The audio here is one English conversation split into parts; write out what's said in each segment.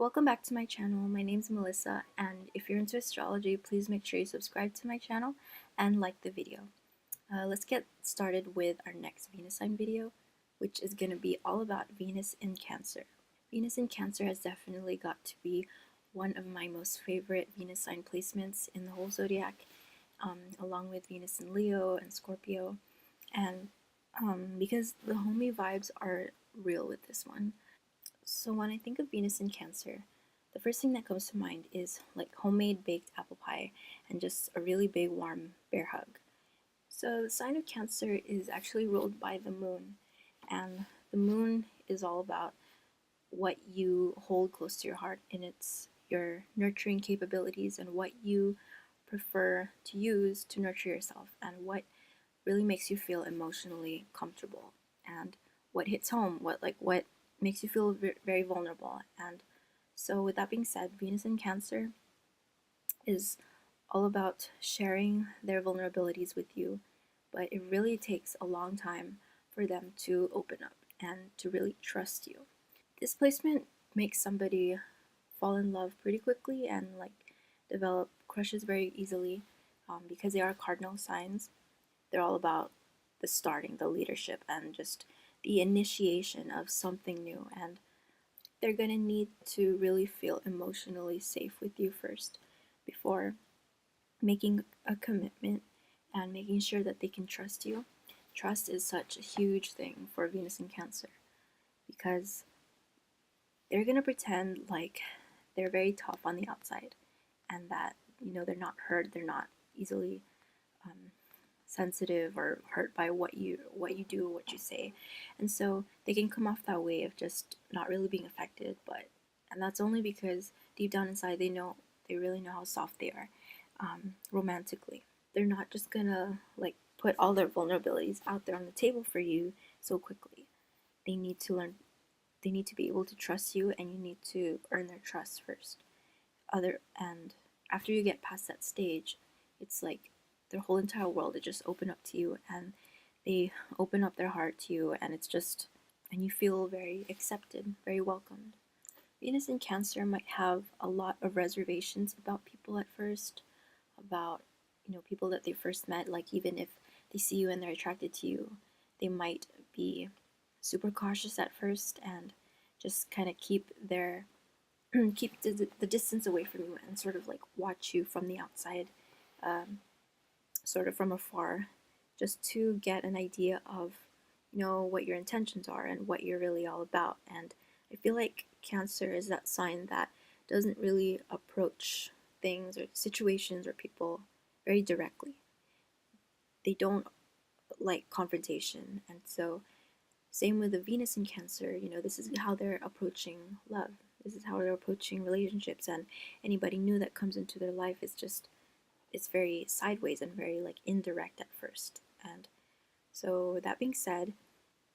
Welcome back to my channel. My name's Melissa, and if you're into astrology, please make sure you subscribe to my channel and like the video. Let's get started with our next Venus sign video, which is going to be all about Venus in Cancer. Venus in Cancer has definitely got to be one of my most favorite Venus sign placements in the whole zodiac, along with Venus in Leo and Scorpio, and because the homey vibes are real with this one. So when I think of Venus in Cancer, the first thing that comes to mind is like homemade baked apple pie and just a really big warm bear hug. So the sign of Cancer is actually ruled by the moon, and the moon is all about what you hold close to your heart, and it's your nurturing capabilities and what you prefer to use to nurture yourself and what really makes you feel emotionally comfortable and what hits home, what makes you feel very vulnerable. And so with that being said, Venus in Cancer is all about sharing their vulnerabilities with you, but it really takes a long time for them to open up and to really trust you. This placement makes somebody fall in love pretty quickly and like develop crushes very easily, because they are cardinal signs. They're all about the starting, the leadership, and just the initiation of something new. And they're going to need to really feel emotionally safe with you first before making a commitment and making sure that they can trust you. Trust is such a huge thing for Venus in Cancer because they're going to pretend like they're very tough on the outside and that, they're not hurt, they're not easily um, sensitive or hurt by what you do, what you say, and so they can come off that way of just not really being affected. But and that's only because deep down inside they really know how soft they are, romantically. They're not just gonna like put all their vulnerabilities out there on the table for you so quickly. They need to learn. They need to be able to trust you, and you need to earn their trust first. And after you get past that stage, it's like their whole entire world is just open up to you, and they open up their heart to you, and and you feel very accepted, very welcomed. Venus in Cancer might have a lot of reservations about people at first, about people that they first met. Like even if they see you and they're attracted to you, they might be super cautious at first and just kind of keep the distance away from you and sort of like watch you from the outside, um, sort of from afar, just to get an idea of what your intentions are and what you're really all about. And I feel like Cancer is that sign that doesn't really approach things or situations or people very directly. They don't like confrontation, and so same with the Venus in Cancer. This is how they're approaching love. This is how they're approaching relationships, and anybody new that comes into their life is just, it's very sideways and very like indirect at first. And so that being said,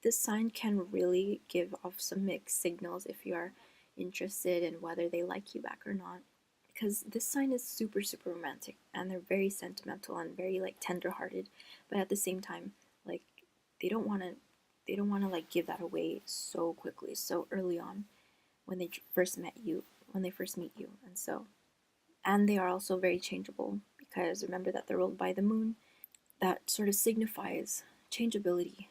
this sign can really give off some mixed signals if you are interested in whether they like you back or not. Because this sign is super, super romantic, and they're very sentimental and very like tender-hearted, but at the same time, like they don't want to like give that away so quickly, so early on when they first met you, when they first meet you. And they are also very changeable because remember that they're ruled by the moon. That sort of signifies changeability,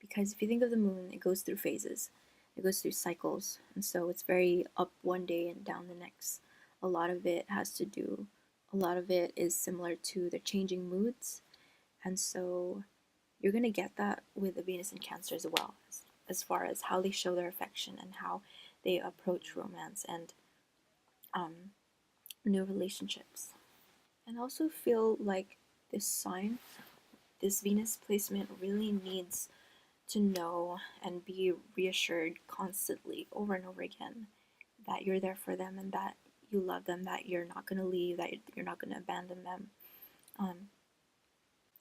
because if you think of the moon, it goes through phases, it goes through cycles, and so it's very up one day and down the next. A lot of it has to do, a lot of it is similar to their changing moods, and so you're going to get that with the Venus in Cancer as well, as far as how they show their affection and how they approach romance and um, new relationships. And I also feel like this sign, this Venus placement, really needs to know and be reassured constantly over and over again that you're there for them and that you love them, that you're not going to leave, that you're not going to abandon them. Um,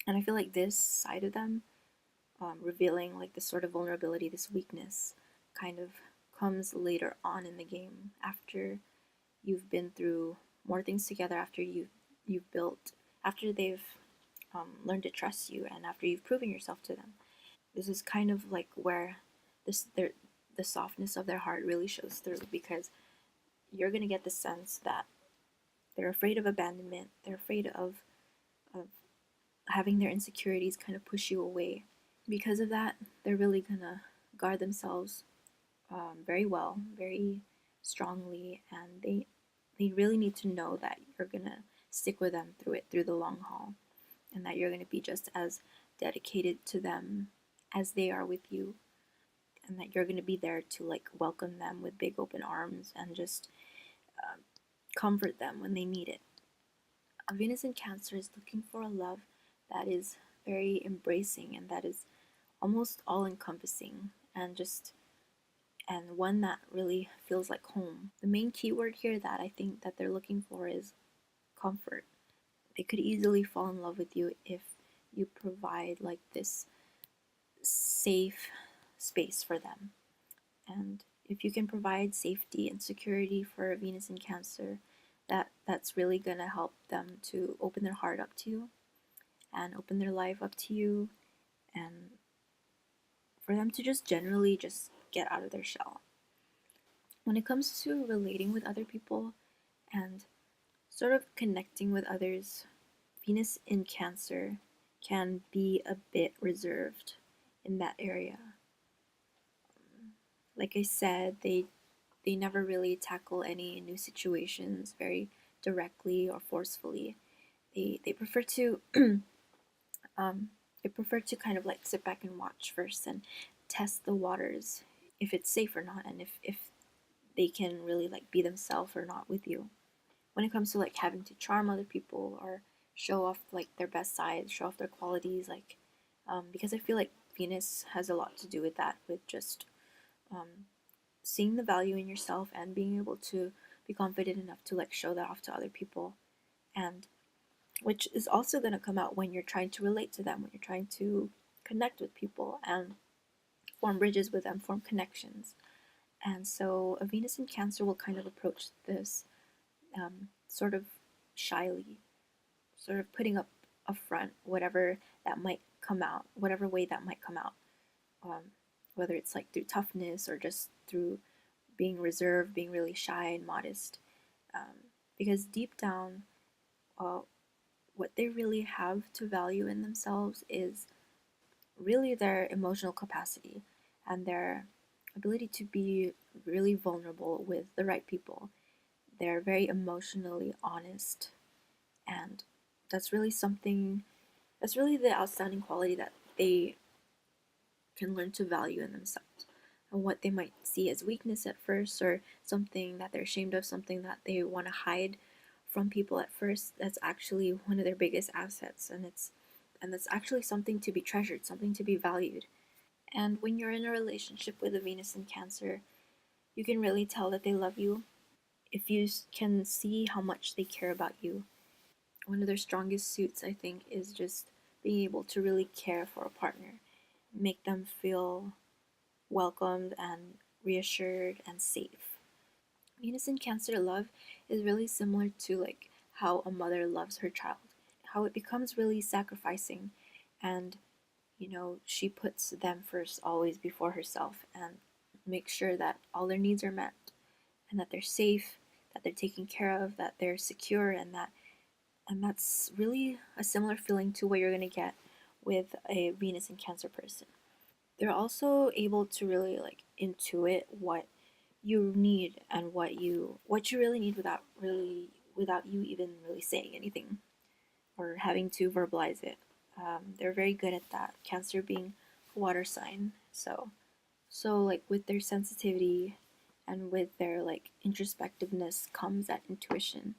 and I feel like this side of them, revealing like this sort of vulnerability, this weakness, kind of comes later on in the game after you've been through more things together, after you've built, after they've learned to trust you, and after you've proven yourself to them. This is kind of like where the softness of their heart really shows through, because you're going to get the sense that they're afraid of abandonment, they're afraid of having their insecurities kind of push you away. Because of that, they're really going to guard themselves very well, very strongly, and they really need to know that you're going to stick with them through it, through the long haul, and that you're going to be just as dedicated to them as they are with you, and that you're going to be there to like welcome them with big open arms and just um, comfort them when they need it. A Venus in Cancer is looking for a love that is very embracing and that is almost all encompassing and just and one that really feels like home. The main keyword here that I think that they're looking for is comfort. They could easily fall in love with you if you provide like this safe space for them. And if you can provide safety and security for a Venus in Cancer, that's really going to help them to open their heart up to you and open their life up to you, and for them to just generally just get out of their shell. When it comes to relating with other people and sort of connecting with others, Venus in Cancer can be a bit reserved in that area. Like I said, they never really tackle any new situations very directly or forcefully. They prefer to um, they prefer to kind of like sit back and watch first and test the waters if it's safe or not, and if they can really like be themselves or not with you. When it comes to like having to charm other people or show off like their best side, show off their qualities, like because I feel like Venus has a lot to do with that, with just um, seeing the value in yourself and being able to be confident enough to like show that off to other people, and which is also going to come out when you're trying to relate to them, when you're trying to connect with people and form bridges with them, form connections. And so a Venus in Cancer will kind of approach this sort of shyly, sort of putting up a front, whatever that might come out, whatever way that might come out, um, whether it's like through toughness or just through being reserved, being really shy and modest. Because deep down, uh, what they really have to value in themselves is really their emotional capacity and their ability to be really vulnerable with the right people. They're very emotionally honest, and that's really something that's really the outstanding quality that they can learn to value in themselves. And what they might see as weakness at first, or something that they're ashamed of, something that they want to hide from people at first, that's actually one of their biggest assets, and that's actually something to be treasured, something to be valued. And when you're in a relationship with a Venus in Cancer, you can really tell that they love you if you can see how much they care about you. One of their strongest suits, I think, is just being able to really care for a partner, make them feel welcomed and reassured and safe. Venus in Cancer love is really similar to like how a mother loves her child, how it becomes really sacrificing, and she puts them first always before herself and makes sure that all their needs are met and that they're safe, that they're taken care of, that they're secure, and that's really a similar feeling to what you're going to get with a Venus in Cancer person. They're also able to really like intuit what you need and what you really need without you even really saying anything or having to verbalize it. They're very good at that. Cancer being a water sign, so like with their sensitivity and with their like introspectiveness comes that intuition,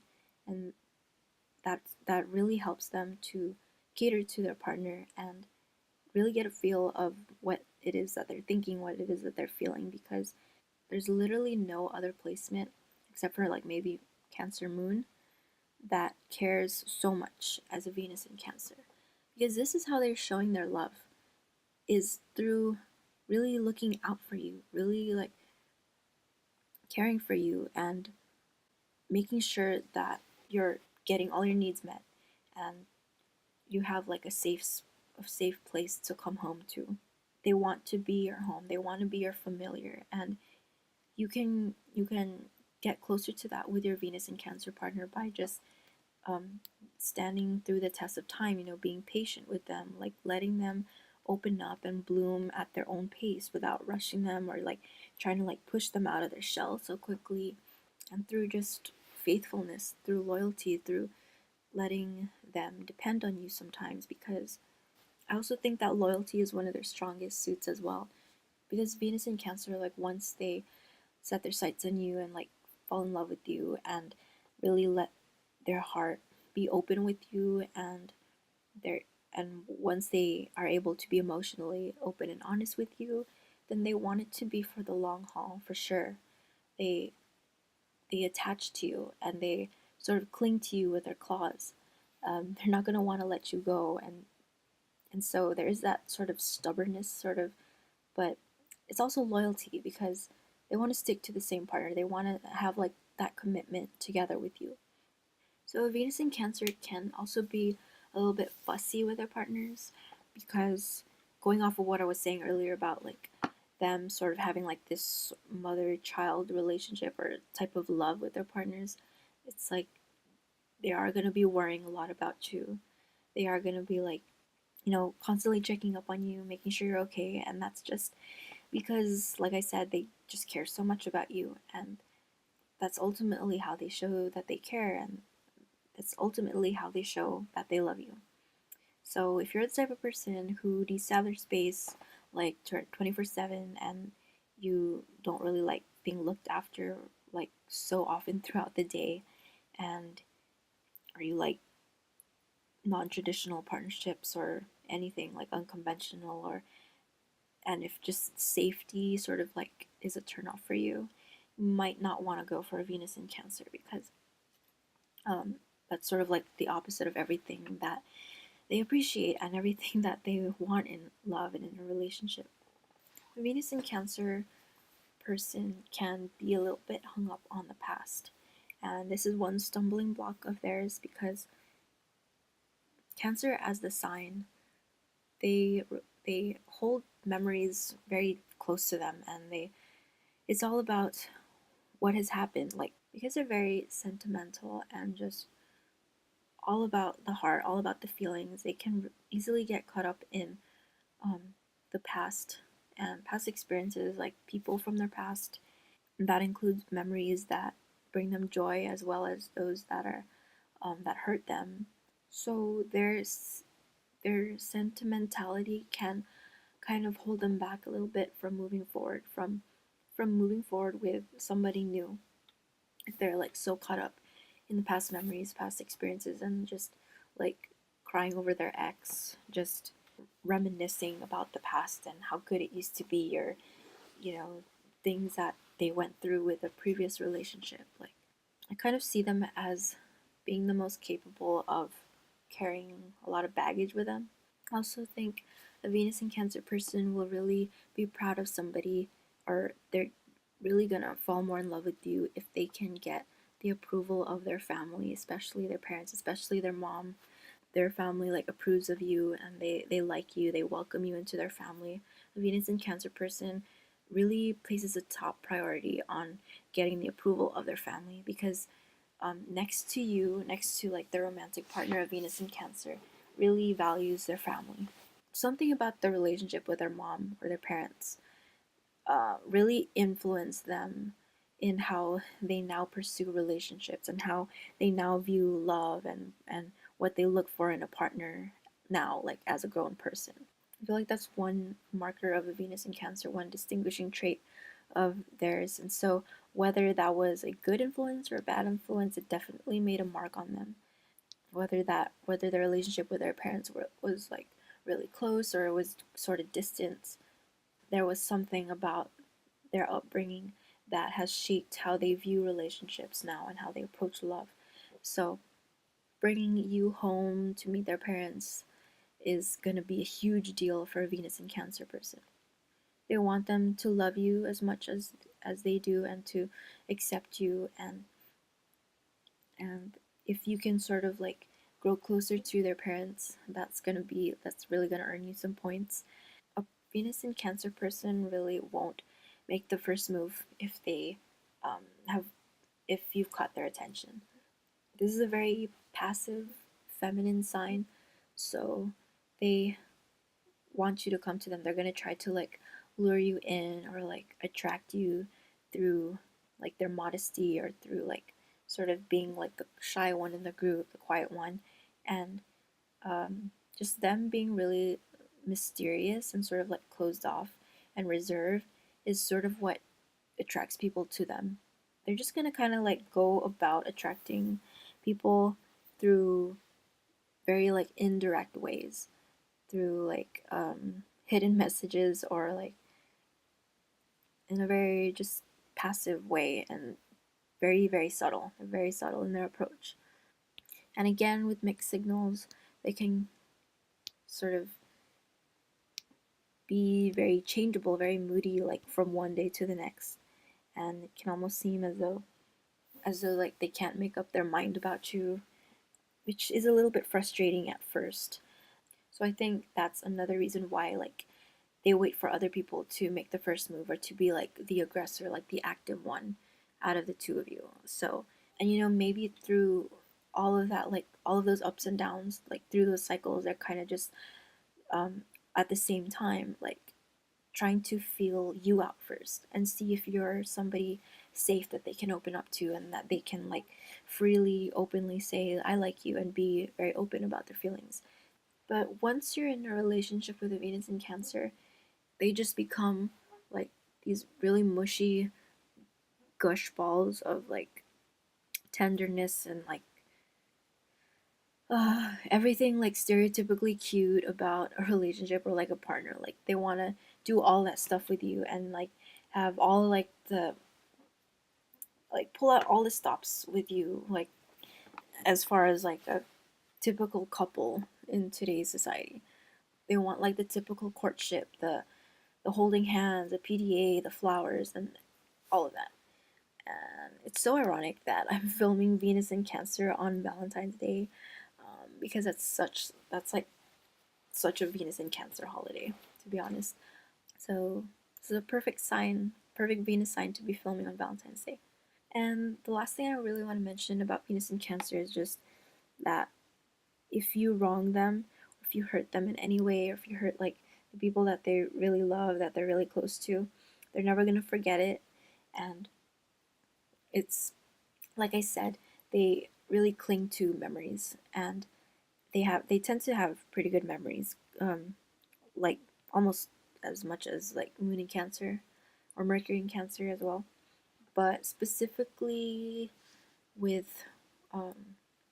and that really helps them to cater to their partner and really get a feel of what it is that they're thinking, what it is that they're feeling, because there's literally no other placement except for like maybe Cancer Moon that cares so much as a Venus in Cancer. Because this is how they're showing their love, is through really looking out for you, really like caring for you and making sure that you're getting all your needs met and you have like a safe place to come home to. They want to be your home. They want to be your familiar, and you can get closer to that with your Venus and Cancer partner by just um, standing through the test of time, being patient with them, like letting them open up and bloom at their own pace without rushing them or like trying to like push them out of their shell so quickly. And through just faithfulness, through loyalty, through letting them depend on you sometimes, because I also think that loyalty is one of their strongest suits as well. Because Venus and Cancer, like once they set their sights on you and like fall in love with you and really let their heart be open with you, they're and once they are able to be emotionally open and honest with you, then they want it to be for the long haul for sure. They they attach to you and they sort of cling to you with their claws. They're not going to want to let you go, and so there is that sort of stubbornness, sort of, but it's also loyalty because they want to stick to the same partner. They want to have like that commitment together with you. So Venus in Cancer can also be a little bit fussy with their partners because going off of what I was saying earlier about like them sort of having like this mother-child relationship or type of love with their partners, it's like they are going to be worrying a lot about you. They are going to be like, constantly checking up on you, making sure you're okay, and that's just because like I said, they just care so much about you, and that's ultimately how they show that they care, and that's ultimately how they show that they love you. So if you're the type of person who needs to have their space like 24/7 and you don't really like being looked after like so often throughout the day, and or you like non-traditional partnerships or anything like unconventional, or and if just safety sort of like is a turnoff for you, you might not want to go for a Venus in Cancer because um, that's sort of like the opposite of everything that they appreciate and everything that they want in love and in a relationship. A Venus in Cancer person can be a little bit hung up on the past. And this is one stumbling block of theirs because Cancer as the sign, they they hold memories very close to them, and they it's all about what has happened, like because they're very sentimental and just all about the heart, all about the feelings. They can easily get caught up in um, the past and past experiences, like people from their past. And that includes memories that bring them joy as well as those that are that hurt them. So their sentimentality can kind of hold them back a little bit from moving forward, from moving forward with somebody new. If they're like so caught up in the past memories, past experiences, and just like crying over their ex, just reminiscing about the past and how good it used to be, or you know things that they went through with a previous relationship. Like I kind of see them as being the most capable of carrying a lot of baggage with them. I also think a Venus in Cancer person will really be proud of somebody, or they're really gonna fall more in love with you if they can get the approval of their family, especially their parents, especially their mom. Their family like approves of you and they like you, they welcome you into their family. A Venus in Cancer person really places a top priority on getting the approval of their family because next to you, next to like their romantic partner, a Venus in Cancer really values their family. Something about the relationship with their mom or their parents really influence them in how they now pursue relationships and how they now view love and what they look for in a partner now, like as a grown person. I feel like that's one marker of a Venus in Cancer, one distinguishing trait of theirs. And so, whether that was a good influence or a bad influence, it definitely made a mark on them. Whether their relationship with their parents was like really close or it was sort of distant, there was something about their upbringing that has shaped how they view relationships now and how they approach love. So, bringing you home to meet their parents is going to be a huge deal for a Venus in Cancer person. They want them to love you as much as they do and to accept you, and if you can sort of like grow closer to their parents, that's really going to earn you some points. A Venus in Cancer person really won't make the first move if they have if you've caught their attention. This is a very passive, feminine sign, so they want you to come to them. They're gonna try to like lure you in or like attract you through like their modesty or through like sort of being like the shy one in the group, the quiet one, and just them being really mysterious and sort of like closed off and reserved is sort of what attracts people to them. They're just gonna kind of like go about attracting people through very like indirect ways, through like hidden messages or like in a very just passive way and very very subtle. They're very subtle in their approach. And again, with mixed signals, they can sort of be very changeable, very moody, like from one day to the next. And it can almost seem as though like they can't make up their mind about you, which is a little bit frustrating at first. So I think that's another reason why like they wait for other people to make the first move or to be like the aggressor, like the active one out of the two of you. So, and maybe through all of that, like all of those ups and downs, like through those cycles, they're kind of just um, at the same time, like trying to feel you out first and see if you're somebody safe that they can open up to and that they can like freely, openly say, I like you and be very open about their feelings. But once you're in a relationship with a Venus in Cancer, they just become like these really mushy gush balls of like tenderness and like everything like stereotypically cute about a relationship or like a partner. Like they want to do all that stuff with you and like have all like the like pull out all the stops with you, like as far as like a typical couple in today's society. They want like the typical courtship, the holding hands, the PDA, the flowers, and all of that. And it's so ironic that I'm filming Venus in Cancer on Valentine's Day, because that's like such a Venus in Cancer holiday, to be honest. So this is a perfect sign, perfect Venus sign to be filming on Valentine's Day. And the last thing I really want to mention about Venus in Cancer is just that if you wrong them, if you hurt them in any way, or if you hurt like the people that they really love, that they're really close to, they're never gonna forget it. And it's like I said, they really cling to memories, and they tend to have pretty good memories, like almost as much as like Moon in Cancer or Mercury in Cancer as well. But specifically with um,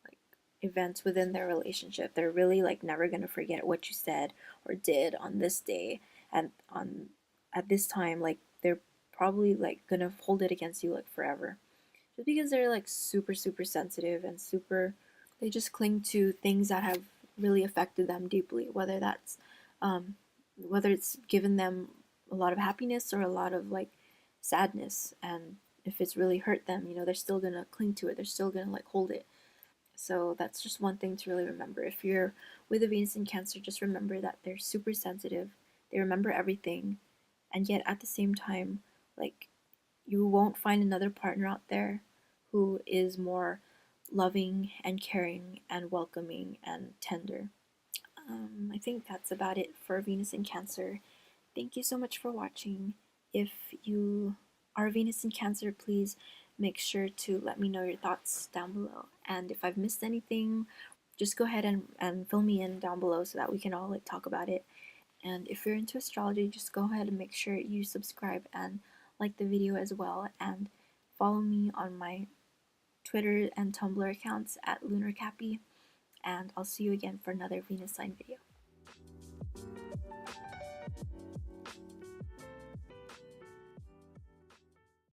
like events within their relationship, they're really like never gonna forget what you said or did on this day and on at this time. Like they're probably like gonna hold it against you like forever, just because they're like super super sensitive and super they just cling to things that have really affected them deeply, um, whether it's given them a lot of happiness or a lot of like sadness. And if it's really hurt them, they're still gonna cling to it. They're still gonna like hold it. So that's just one thing to really remember. If you're with a Venus in Cancer, just remember that they're super sensitive. They remember everything, and yet at the same time, like you won't find another partner out there who is more loving and caring and welcoming and tender. I think that's about it for Venus in Cancer. Thank you so much for watching. If you are Venus in Cancer, please make sure to let me know your thoughts down below. And if I've missed anything, just go ahead and fill me in down below so that we can all like talk about it. And if you're into astrology, just go ahead and make sure you subscribe and like the video as well. And follow me on my Twitter and Tumblr accounts at lunarcappy. And I'll see you again for another Venus sign video.